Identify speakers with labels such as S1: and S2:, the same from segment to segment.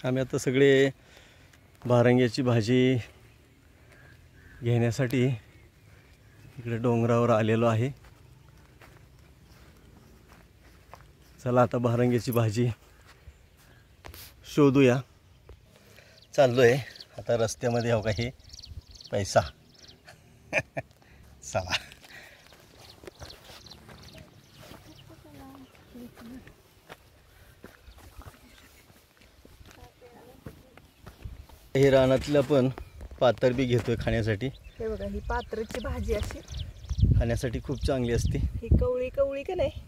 S1: आम्ही आता सगळे भारंग्याची भाजी घेण्यासाठी इकडे डोंगरावर आलेलो आहे. चला आता भारंग्याची भाजी शोधूया. चाललोय आता रस्त्यामध्ये हो काही पैसा चला. हे रानातलं पण पातर बी घेतोय खाण्यासाठी.
S2: हे बघा ही पात्रची भाजी अशी
S1: खाण्यासाठी खूप चांगली असते.
S2: ही कवळी कवळी का नाही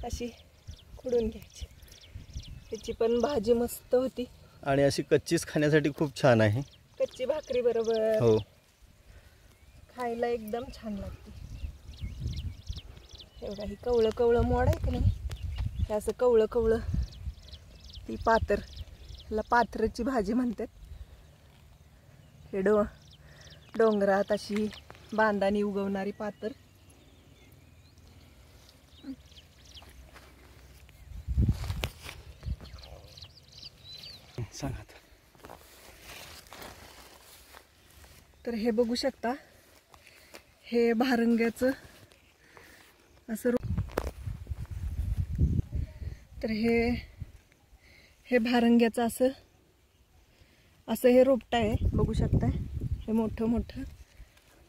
S2: अशी खुडून घ्यायची. त्याची पण भाजी मस्त होती
S1: आणि अशी कच्चीच खाण्यासाठी खूप छान आहे.
S2: कच्ची भाकरी बरोबर
S1: हो
S2: खायला एकदम छान लागते. हे बघा ही कवळं कवळं मोड आहे का नाही हे असं कवळं कवळं ती पातर ला पात्रची भाजी म्हणतात. हे डोंगरात अशी बांधानी उगवणारी पातर.
S1: सांगा.
S2: तर हे बघू शकता हे भारंग्याचं असं तर हे भारंग्याचं असं हे रोपट आहे बघू शकता. हे मोठं मोठं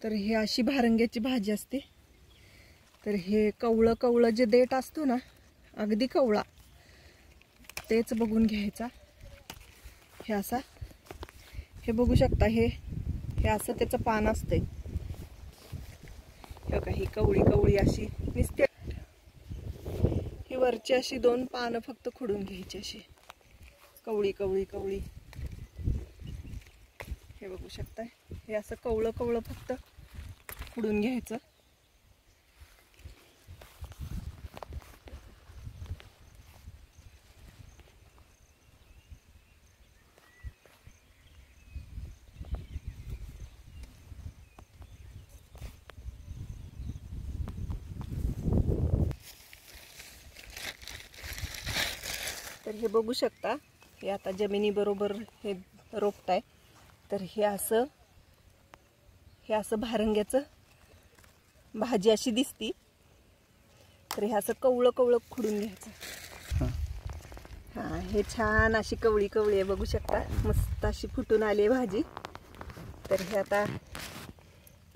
S2: तर हे अशी भारंग्याची भाजी असते. तर हे कवळं कवळं जे देठ असतो ना अगदी कवळा तेच बघून घ्यायचा. हे असा हे बघू शकता हे असं त्याचं पान असते. हे बघा ही कवळी कवळी अशी निसते. ही वरची अशी 2 पानं फक्त खुडून घ्यायची अशी कवळी कवळी कवळी. हे बघू शकता हे असं कवळं कवळं फक्त खुडून घ्यायचं. तर हे बघू शकता हे आता जमिनी बरोबर हे रोपट आहे. तर हे असं भारंग्याचं भाजी अशी दिसती. तर हे असं कवळं कवळं खुडून घ्यायचं. हा हे छान अशी कवळी कवळी आहे बघू शकता मस्त अशी फुटून आली भाजी. तर हे आता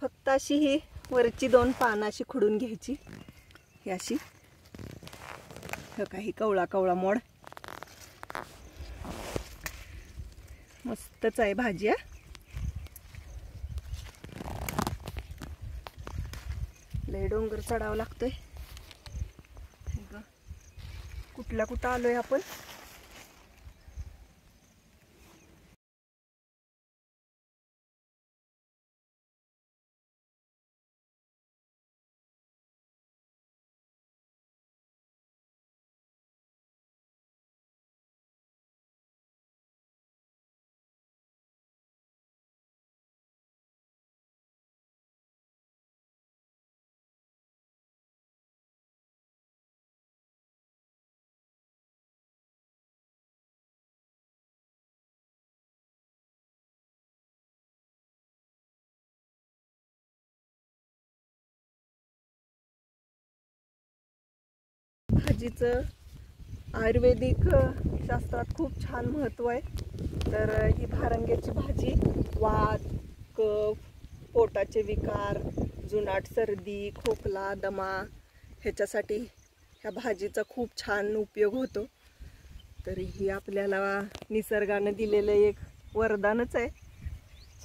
S2: फक्त अशी ही वरची 2 पानं अशी खुडून घ्यायची. ही अशी हो का ही कवळा कवळा मोड मस्तच आहे भाजी. लय डोंगर चढावं लागतोय. कुठल्या कुठं आलोय आपण. भाजीचं आयुर्वेदिक शास्त्रात खूप छान महत्त्व आहे. तर ही भारंग्याची भाजी वात कफ पोटाचे विकार जुनाट सर्दी खोकला दमा ह्याच्यासाठी ह्या भाजीचा खूप छान उपयोग होतो. तर ही आपल्याला निसर्गानं दिलेलं एक वरदानच आहे.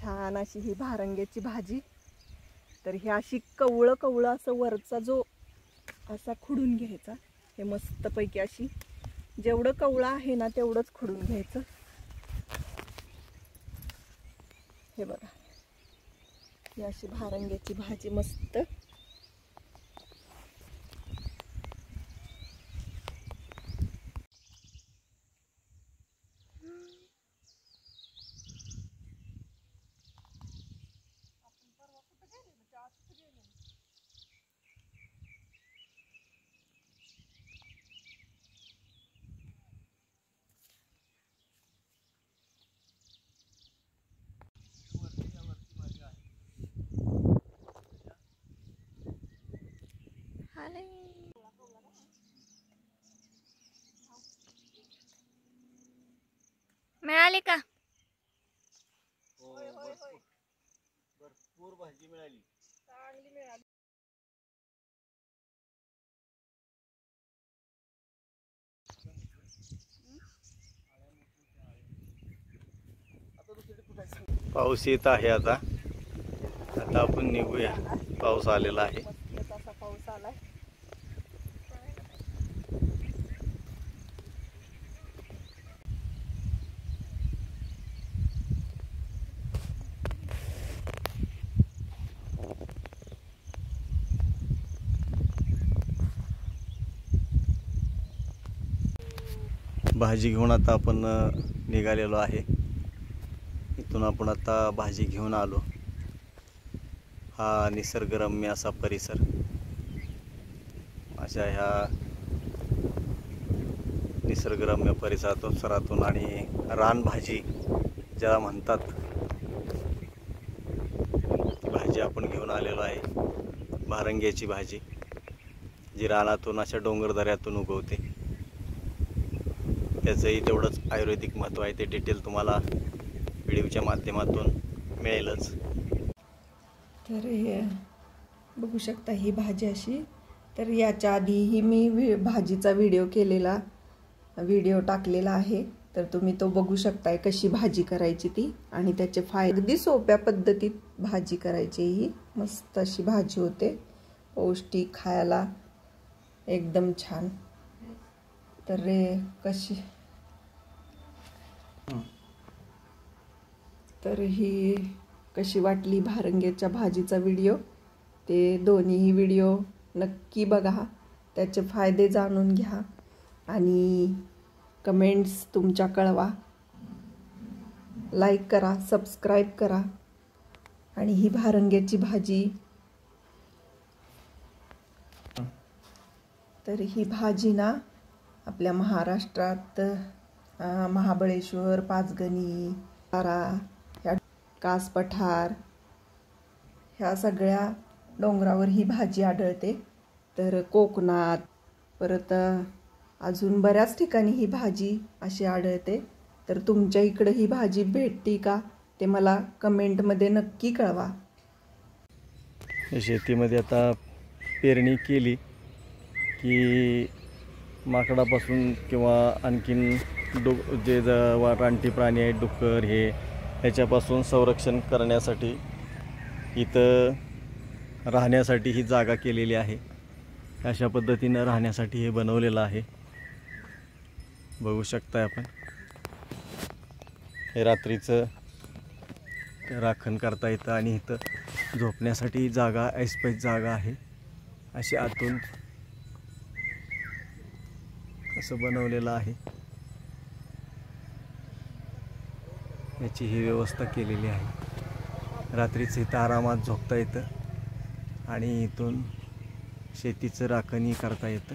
S2: छान अशी ही भारंग्याची भाजी. तर ही अशी कवळं कवळं असं वरचा जो असा खुडून घ्यायचा. हे मस्तपैकी अशी जेवढं कवळं आहे ना तेवढंच खुडून घ्यायचं. हे बघा ही अशी भारंग्याची भाजी मस्त.
S3: आले. मिळाली का?
S1: भरपूर भाजी मिळाली.
S2: चांगली मिळाली.
S1: पाऊस येत आहे आता आपण निघूया. पाऊस आलेला आहे.
S2: मस्त असा पाऊस आलाय.
S1: भाजी घेऊन आता आपण निघालेलो आहे. इथून आपण आता भाजी घेऊन आलो. हा निसर्गरम्य असा परिसर. अशा ह्या निसर्गरम्य परिसरातून आणि रानभाजी ज्याला म्हणतात ती भाजी आपण घेऊन आलेलो आहे. भारंग्याची भाजी जी रानातून अशा डोंगरदऱ्यातून उगवते. त्याचंही तेवढंच आयुर्वेदिक महत्त्व आहे. ते डिटेल तुम्हाला व्हिडिओच्या माध्यमातून मिळेलच.
S2: तर हे बघू शकता ही भाजी अशी. तर याच्या आधीही मी भाजीचा व्हिडिओ टाकलेला आहे. तर तुम्ही तो बघू शकताय कशी भाजी करायची ती आणि त्याचे फायदे. अगदी सोप्या पद्धतीत भाजी करायची. ही मस्त अशी भाजी होते. पौष्टिक, खायला एकदम छान. तर कशी तर ही कशी वाटली भारंग्याच्या भाजीचा व्हिडिओ ते दोन्हीही व्हिडिओ नक्की बघा. त्याचे फायदे जाणून घ्या आणि कमेंट्स तुमच्या कळवा. लाईक करा, सबस्क्राईब करा. आणि ही भारंग्याची भाजी, तर ही भाजी ना आपल्या महाराष्ट्रात महाबळेश्वर, पाचगणी, ह्या कास पठार ह्या सगळ्या डोंगरावर ही भाजी आढळते. तर कोकणात परत अजून बऱ्याच ठिकाणी ही भाजी अशी आढळते. तर तुमच्या इकडं ही भाजी भेटते का ते मला कमेंटमध्ये नक्की कळवा.
S1: शेतीमध्ये आता पेरणी केली की माकडापासून किंवा आणखीन जे रानटी प्राणी आहेत, डुक्कर, ह्याच्यापासून संरक्षण करण्यासाठी इथं राहण्यासाठी ही जागा केलेली आहे. अशा पद्धतीनं राहण्यासाठी हे बनवलेलं आहे. बघू शकताय आपण. हे रात्रीचं राखण करता येतं आणि इथं झोपण्यासाठी जागा, ऐसपैस जागा आहे. अशी आतून असं बनवलेलं आहे. याची ही व्यवस्था केलेली आहे. रात्रीच इथं आरामात झोपता येतं आणि इथून शेतीचं राखणही करता येतं.